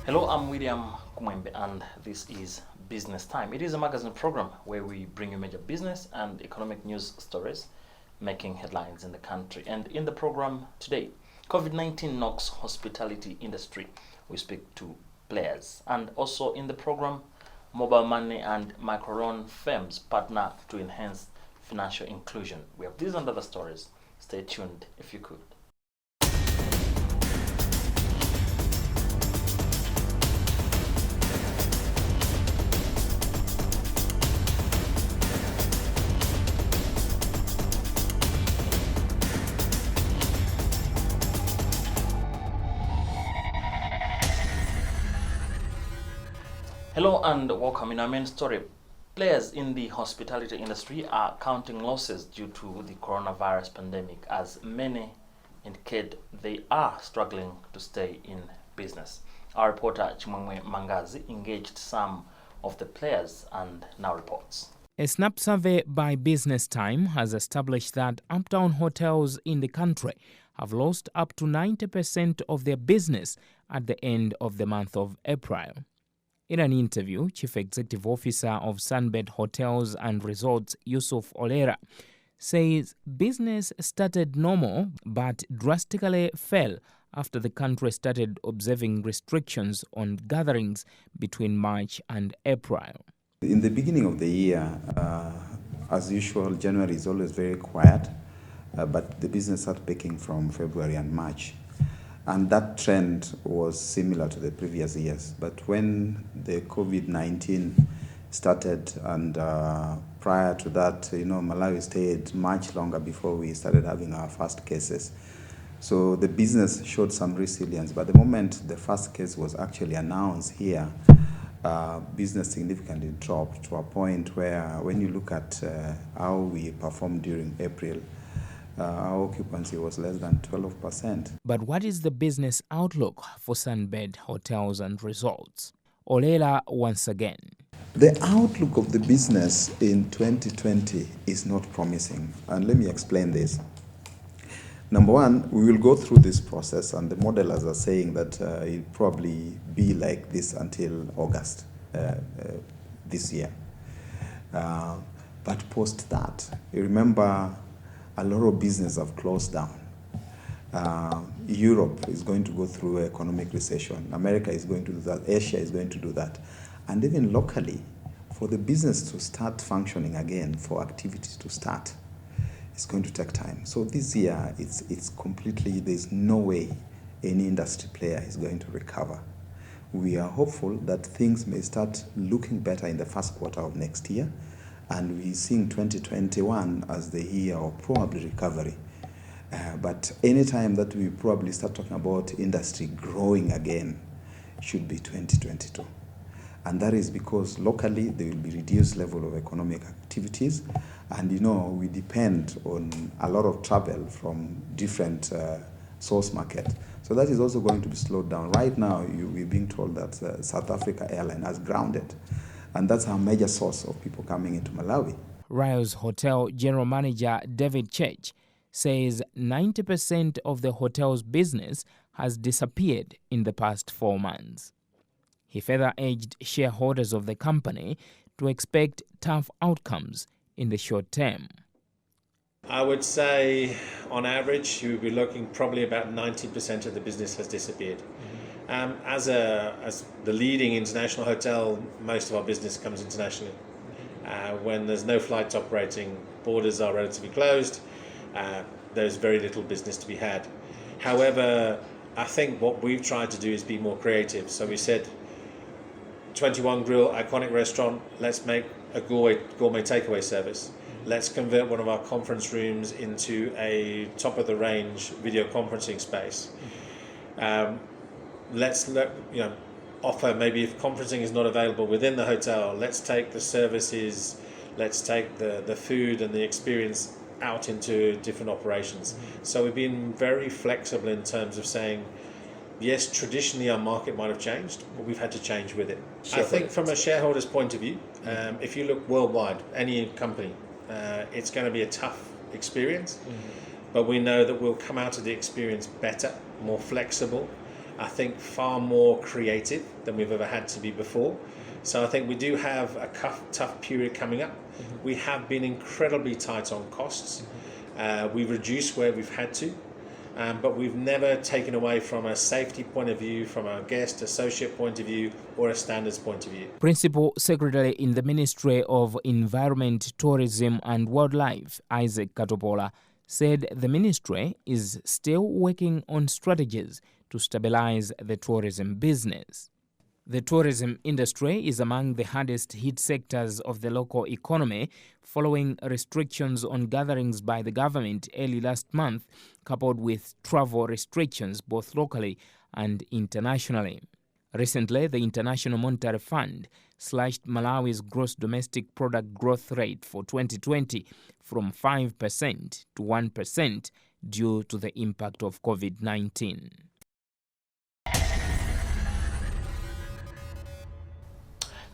Hello, I'm William Kumwembe, and this is Business Time. It is a magazine program where we bring you major business and economic news stories making headlines in the country. And in the program today, COVID-19 knocks hospitality industry. We speak to players. And also in the program, mobile money and microloan firms partner to enhance financial inclusion. We have these and other stories. Stay tuned if you could. Hello and welcome. In our main story, players in the hospitality industry are counting losses due to the coronavirus pandemic, as many indicate they are struggling to stay in business. Our reporter Chimwemwe Mangazi engaged some of the players and now reports. A snap survey by Business Time has established that uptown hotels in the country have lost up to 90% of their business at the end of the month of April. In an interview, Chief Executive Officer of Sunbed Hotels and Resorts, Yusuf Olera, says business started normal but drastically fell after the country started observing restrictions on gatherings between March and April. In the beginning of the year, as usual, January is always very quiet, but the business started picking from February and March. And that trend was similar to the previous years. But when the COVID-19 started, and prior to that, Malawi stayed much longer before we started having our first cases. So the business showed some resilience. But the moment the first case was actually announced here, business significantly dropped to a point where when you look at how we performed during April, our occupancy was less than 12%. But what is the business outlook for Sunbed Hotels and Resorts? Olela once again. The outlook of the business in 2020 is not promising. And let me explain this. Number one, we will go through this process, and the modelers are saying that it'll probably be like this until August this year. But post that, you remember, a lot of businesses have closed down. Europe is going to go through economic recession. America is going to do that. Asia is going to do that. And even locally, for the business to start functioning again, for activities to start, it's going to take time. So this year, it's completely, there's no way any industry player is going to recover. We are hopeful that things may start looking better in the first quarter of next year, and we're seeing 2021 as the year of probably recovery. But any time that we probably start talking about industry growing again should be 2022. And that is because locally there will be reduced level of economic activities. And we depend on a lot of travel from different source market. So that is also going to be slowed down. Right now, we're being told that South Africa Airline has grounded. And that's our major source of people coming into Malawi. Rios Hotel General Manager David Church says 90% of the hotel's business has disappeared in the past 4 months. He further urged shareholders of the company to expect tough outcomes in the short term. I would say, on average, you would be looking probably about 90% of the business has disappeared. As the leading international hotel, most of our business comes internationally. When there's no flights operating, borders are relatively closed, there's very little business to be had. However, I think what we've tried to do is be more creative. So we said, 21 Grill, iconic restaurant, let's make a gourmet takeaway service. Let's convert one of our conference rooms into a top-of-the-range video conferencing space. Let's offer, maybe if conferencing is not available within the hotel, let's take the services, let's take the food and the experience out into different operations. So we've been very flexible in terms of saying, yes, traditionally our market might have changed, but we've had to change with it. I think from a shareholder's point of view, if you look worldwide, any company, it's going to be a tough experience, but we know that we'll come out of the experience better, more flexible, I think far more creative than we've ever had to be before. So I think we do have a tough period coming up. We have been incredibly tight on costs. We've reduced where we've had to, but we've never taken away from a safety point of view, from a guest associate point of view, or a standards point of view. Principal Secretary in the Ministry of Environment, Tourism and Wildlife, Isaac Katopola, said the ministry is still working on strategies to stabilize the tourism business. The tourism industry is among the hardest hit sectors of the local economy following restrictions on gatherings by the government early last month, coupled with travel restrictions both locally and internationally. Recently, the International Monetary Fund slashed Malawi's gross domestic product growth rate for 2020 from 5% to 1% due to the impact of COVID-19.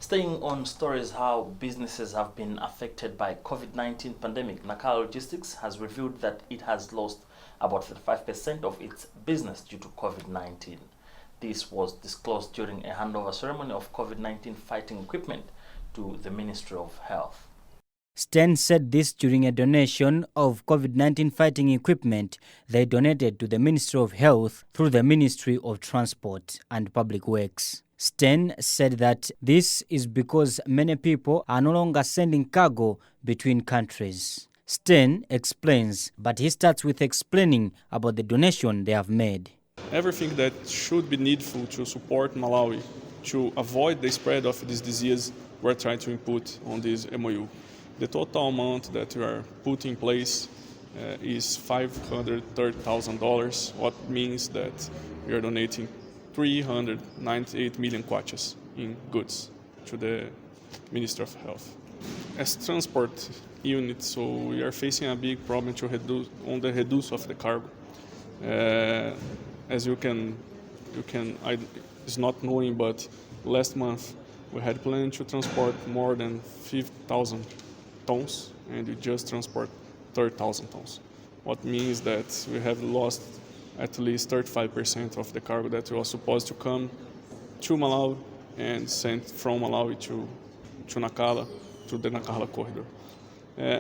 Staying on stories how businesses have been affected by COVID-19 pandemic, Nacala Logistics has revealed that it has lost about 35% of its business due to COVID-19. This was disclosed during a handover ceremony of COVID-19 fighting equipment to the Ministry of Health. STEN said this during a donation of COVID-19 fighting equipment they donated to the Ministry of Health through the Ministry of Transport and Public Works. STEN said that this is because many people are no longer sending cargo between countries. STEN explains, but he starts with explaining about the donation they have made. Everything that should be needful to support Malawi to avoid the spread of this disease, we're trying to input on this MOU. The total amount that we are putting in place is $530,000, what means that we are donating 398 million kwachas in goods to the Ministry of Health. As transport unit, so we are facing a big problem to reduce of the cargo. As you can, it's not knowing, but last month we had planned to transport more than 5,000 tons, and we just transport 30,000 tons. What means that we have lost at least 35% of the cargo that was supposed to come to Malawi and sent from Malawi to Nacala, to the Nacala corridor.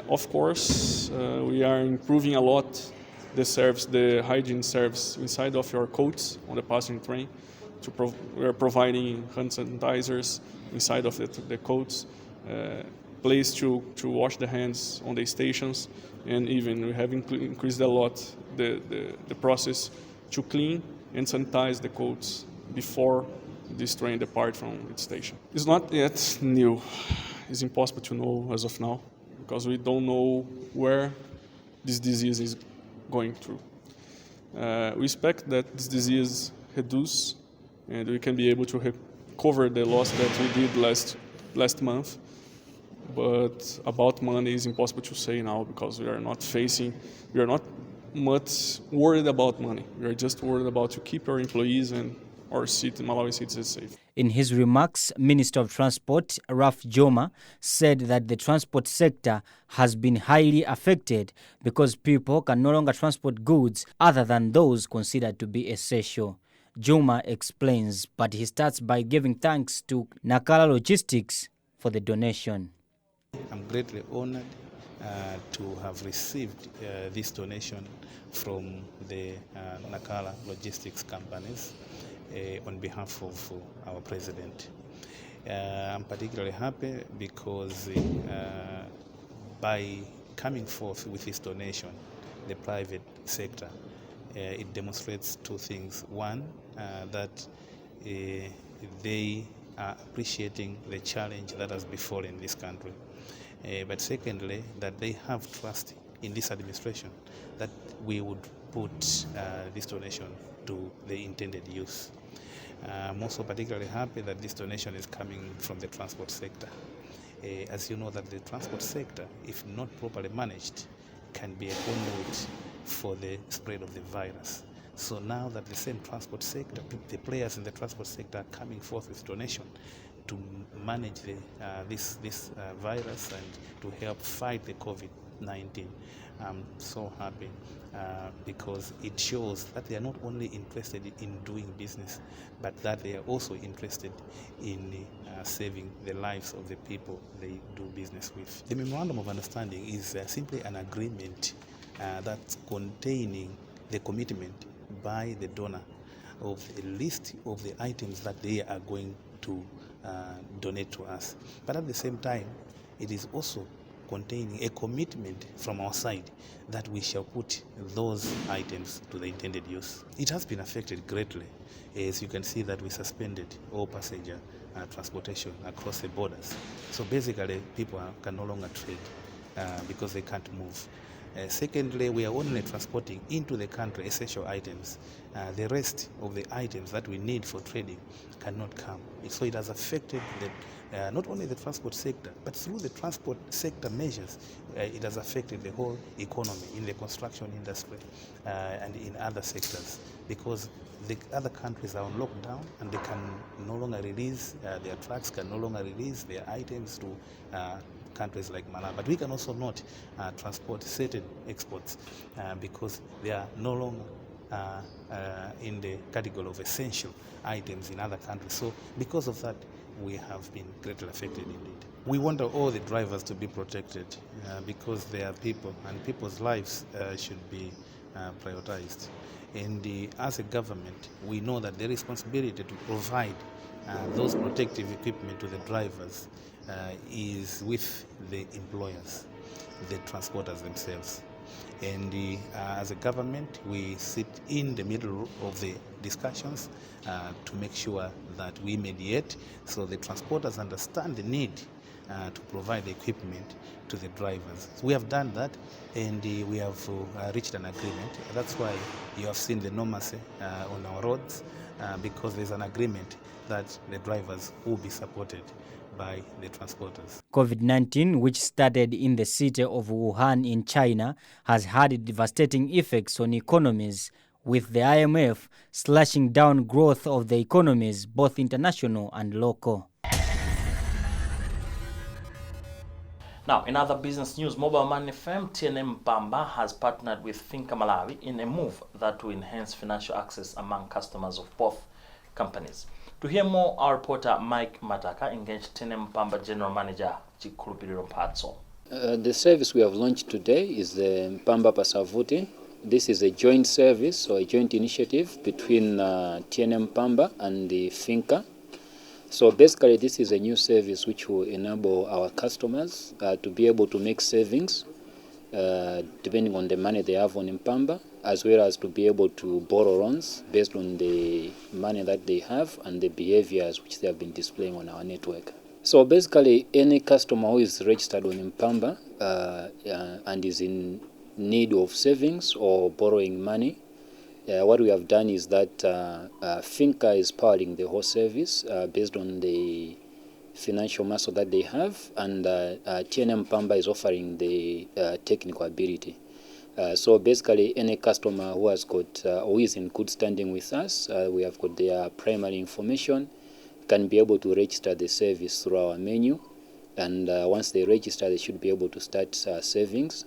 Of course, we are improving a lot the service, the hygiene service inside of your coats on the passenger train. We are providing hand sanitizers inside of the coats, place to wash the hands on the stations, and even we have increased a lot the process to clean and sanitize the coats before this train depart from its station. It's not yet new. It's impossible to know as of now because we don't know where this disease is going through. We expect that this disease reduce and we can be able to recover the loss that we did last month. But about money is impossible to say now because we are not much worried about money. We are just worried about to keep our employees and our Malawi citizens safe. In his remarks, Minister of Transport Raf Joma said that the transport sector has been highly affected because people can no longer transport goods other than those considered to be essential. Joma explains, but he starts by giving thanks to Nacala Logistics for the donation. I'm greatly honored to have received this donation from the Nacala Logistics companies on behalf of our president. I'm particularly happy because by coming forth with this donation, the private sector, it demonstrates two things. One, that they are appreciating the challenge that has befallen this country. But secondly, that they have trust in this administration that we would put this donation to the intended use. I'm also particularly happy that this donation is coming from the transport sector. As you know, that the transport sector, if not properly managed, can be a conduit for the spread of the virus. So now that the same transport sector, the players in the transport sector are coming forth with donation to manage this virus and to help fight the COVID COVID-19. I'm so happy because it shows that they are not only interested in doing business, but that they are also interested in saving the lives of the people they do business with. The Memorandum of Understanding is simply an agreement that's containing the commitment by the donor of a list of the items that they are going to donate to us. But at the same time, it is also containing a commitment from our side that we shall put those items to the intended use. It has been affected greatly. As you can see that we suspended all passenger transportation across the borders. So basically, people can no longer trade because they can't move. Secondly, we are only transporting into the country essential items. The rest of the items that we need for trading cannot come. So it has affected not only the transport sector, but through the transport sector measures, it has affected the whole economy in the construction industry and in other sectors, because the other countries are on lockdown and they can no longer release, their trucks can no longer release their items to countries like Malawi. But we can also not transport certain exports because they are no longer in the category of essential items in other countries. So because of that, we have been greatly affected indeed. We want all the drivers to be protected because they are people and people's lives should be prioritized. And as a government, we know that the responsibility to provide those protective equipment to the drivers is with the employers, the transporters themselves. And as a government, we sit in the middle of the discussions to make sure that we mediate so the transporters understand the need to provide the equipment to the drivers. We have done that, and we have reached an agreement. That's why you have seen the normalcy on our roads, because there's an agreement that the drivers will be supported by the transporters. COVID-19, which started in the city of Wuhan in China, has had devastating effects on economies, with the IMF slashing down growth of the economies, both international and local. Now, in other business news, mobile money firm TNM Bamba has partnered with Finka Malawi in a move that will enhance financial access among customers of both companies. To hear more, our reporter Mike Mataka engaged TNM Bamba General Manager Chikulupiriro Mphatso. The service we have launched today is the Pamba Passavoti. This is a joint service or a joint initiative between TNM Bamba and the Finka. So basically, this is a new service which will enable our customers to be able to make savings depending on the money they have on Pamba, as well as to be able to borrow loans based on the money that they have and the behaviors which they have been displaying on our network. So basically, any customer who is registered on Pamba and is in need of savings or borrowing money, what we have done is that Finka is powering the whole service based on the financial muscle that they have, and TNM Bamba is offering the technical ability. So basically, any customer who has got who is in good standing with us, we have got their primary information, can be able to register the service through our menu, and once they register, they should be able to start savings.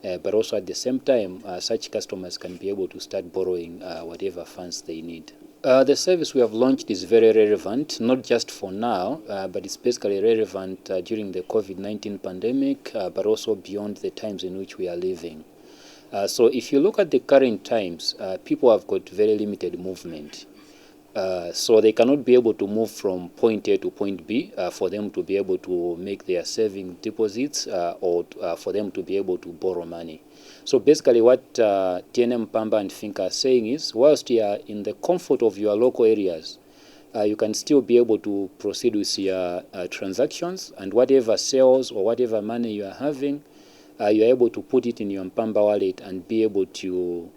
But also at the same time, such customers can be able to start borrowing whatever funds they need. The service we have launched is very relevant, not just for now, but it's basically relevant during the COVID-19 pandemic, but also beyond the times in which we are living. So if you look at the current times, people have got very limited movement. So they cannot be able to move from point A to point B for them to be able to make their saving deposits or for them to be able to borrow money. So basically what TNM Bamba and Finka are saying is, whilst you are in the comfort of your local areas, you can still be able to proceed with your transactions, and whatever sales or whatever money you are having, you are able to put it in your Pamba wallet and be able to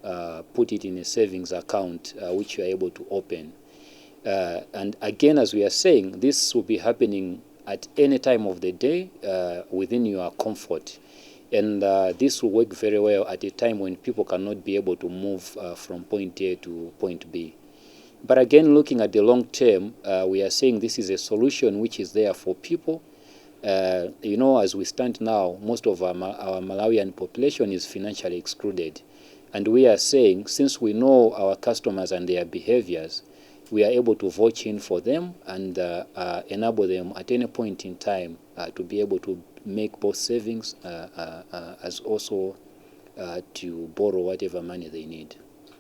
put it in a savings account which you are able to open. And again, as we are saying, this will be happening at any time of the day within your comfort. And this will work very well at a time when people cannot be able to move from point A to point B. But again, looking at the long term, we are saying this is a solution which is there for people As we stand now, most of our Malawian population is financially excluded. And we are saying, since we know our customers and their behaviors, we are able to vouch in for them and enable them at any point in time to be able to make both savings as also to borrow whatever money they need.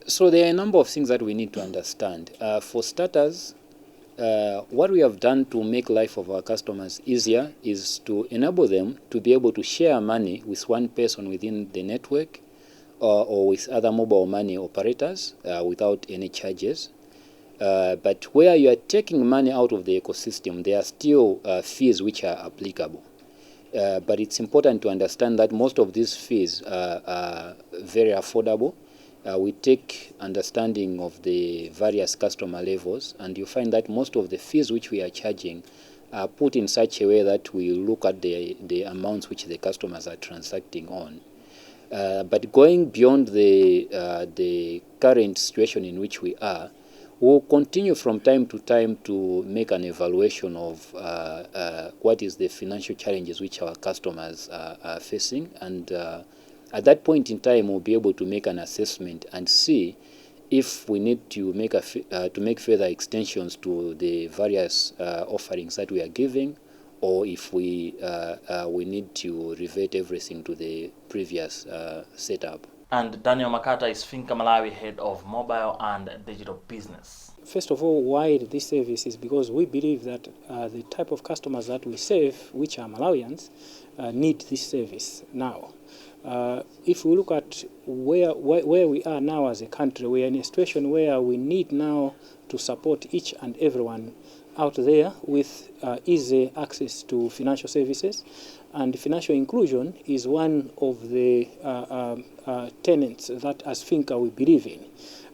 So there are a number of things that we need to understand. For starters, what we have done to make life of our customers easier is to enable them to be able to share money with one person within the network or with other mobile money operators without any charges. But where you are taking money out of the ecosystem, there are still fees which are applicable. But it's important to understand that most of these fees are very affordable. We take understanding of the various customer levels, and you find that most of the fees which we are charging are put in such a way that we look at the amounts which the customers are transacting on. But going beyond the current situation in which we are, we'll continue from time to time to make an evaluation of what is the financial challenges which our customers are facing, and at that point in time, we'll be able to make an assessment and see if we need to make further extensions to the various offerings that we are giving, or if we need to revert everything to the previous setup. And Daniel Makata is Finka Malawi Head of Mobile and Digital Business. First of all, why this service is because we believe that the type of customers that we serve, which are Malawians, need this service now. If we look at where we are now as a country, we are in a situation where we need now to support each and everyone out there with easy access to financial services. And financial inclusion is one of the tenets that as Finka we believe in.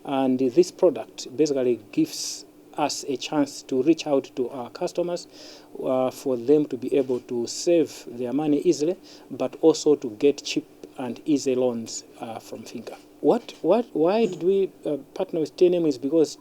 And this product basically gives us a chance to reach out to our customers for them to be able to save their money easily, but also to get cheap and easy loans from Finka. Why did we partner with TNM is because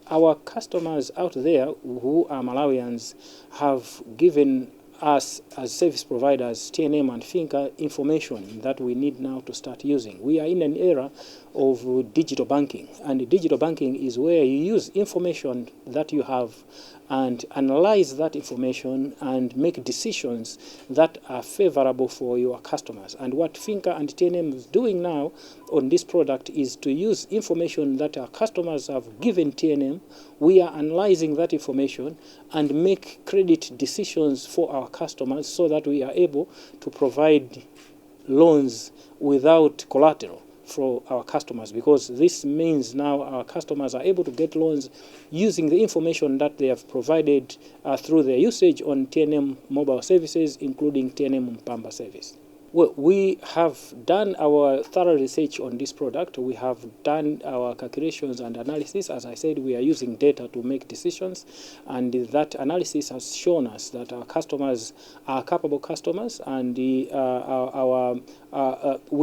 our customers out there who are Malawians have given us as service providers, TNM and Finka, information that we need now to start using. We are in an era of digital banking, and digital banking is where you use information that you have and analyze that information and make decisions that are favorable for your customers. And what Finka and TNM is doing now on this product is to use information that our customers have given TNM. We are analyzing that information and make credit decisions for our customers so that we are able to provide loans without collateral for our customers, because this means now our customers are able to get loans using the information that they have provided through their usage on TNM mobile services, including TNM Bamba service. Well, we have done our thorough research on this product. We have done our calculations and analysis. As I said, we are using data to make decisions, and that analysis has shown us that our customers are capable customers, and we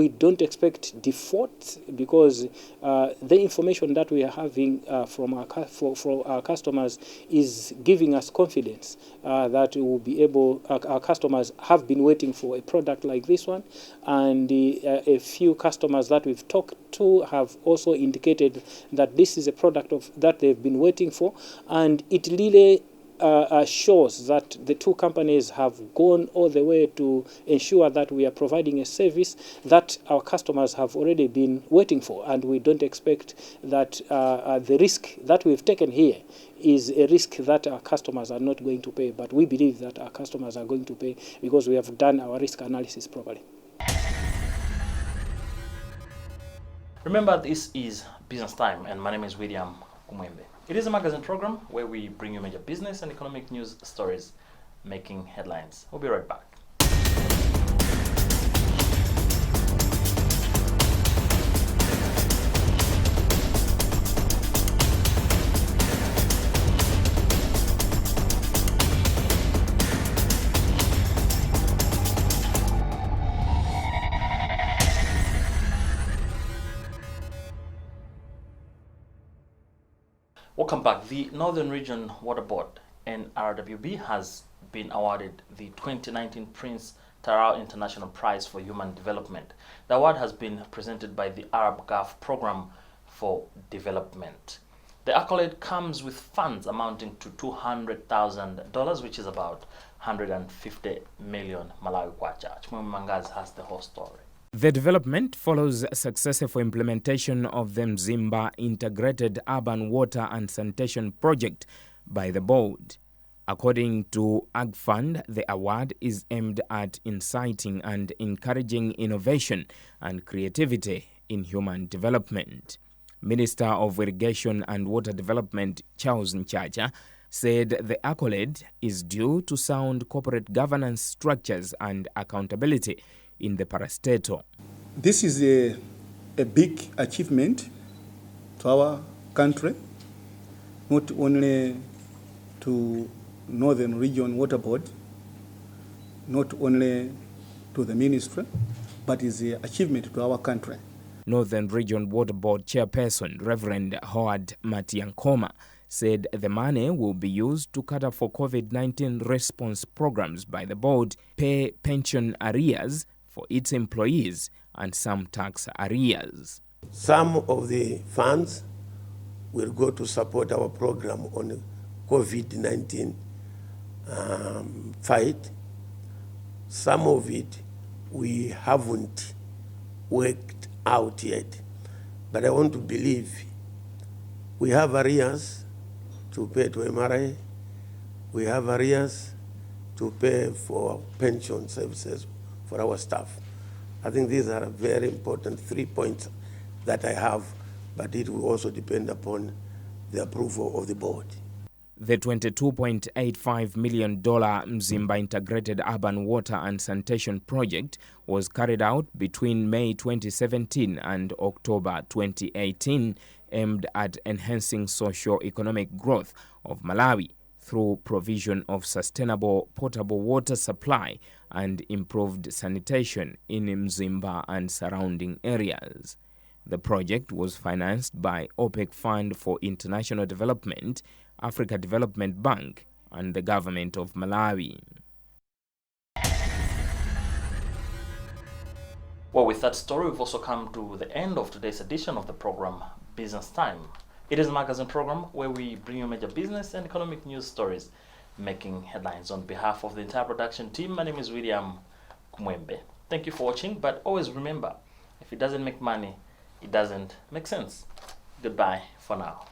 don't expect default because the information that we are having from our customers is giving us confidence that we will be able. Our customers have been waiting for a product like this one, and a few customers that we've talked to have also indicated that this is a product that they've been waiting for, and it really shows that the two companies have gone all the way to ensure that we are providing a service that our customers have already been waiting for, and we don't expect that the risk that we've taken here is a risk that our customers are not going to pay, but we believe that our customers are going to pay because we have done our risk analysis properly. Remember, this is Business Time, and my name is William Kumwembe. It is a magazine program where we bring you major business and economic news stories making headlines. We'll be right back. Welcome back. The Northern Region Water Board, NRWB, has been awarded the 2019 Prince Tarao International Prize for Human Development. The award has been presented by the Arab Gulf Program for Development. The accolade comes with funds amounting to $200,000, which is about 150 million Malawi kwacha. Chumwe Mangazi has the whole story. The development follows successful implementation of the Mzimba Integrated Urban Water and Sanitation Project by the board. According to AgFund, the award is aimed at inciting and encouraging innovation and creativity in human development. Minister of Irrigation and Water Development Charles Nchacha said the accolade is due to sound corporate governance structures and accountability in the parastatal. This is a big achievement to our country, not only to Northern Region Water Board, not only to the ministry, but is an achievement to our country. Northern Region Water Board Chairperson Reverend Howard Matiankoma said the money will be used to cater for COVID-19 response programs by the board, pay pension arrears for its employees, and some tax arrears. Some of the funds will go to support our program on COVID-19 fight. Some of it we haven't worked out yet, but I want to believe we have arrears to pay to MRA, we have arrears to pay for pension services for our staff. I think these are very important 3 points that I have, but it will also depend upon the approval of the board. The $22.85 million Mzimba Integrated Urban Water and Sanitation Project was carried out between May 2017 and October 2018, aimed at enhancing socio-economic growth of Malawi through provision of sustainable potable water supply and improved sanitation in Mzimba and surrounding areas. The project was financed by OPEC Fund for International Development, Africa Development Bank, and the government of Malawi. Well, with that story, we've also come to the end of today's edition of the program Business Time. It is a magazine program where we bring you major business and economic news stories making headlines. On behalf of the entire production team, my name is William Kumwembe. Thank you for watching, but always remember, if it doesn't make money, it doesn't make sense. Goodbye for now.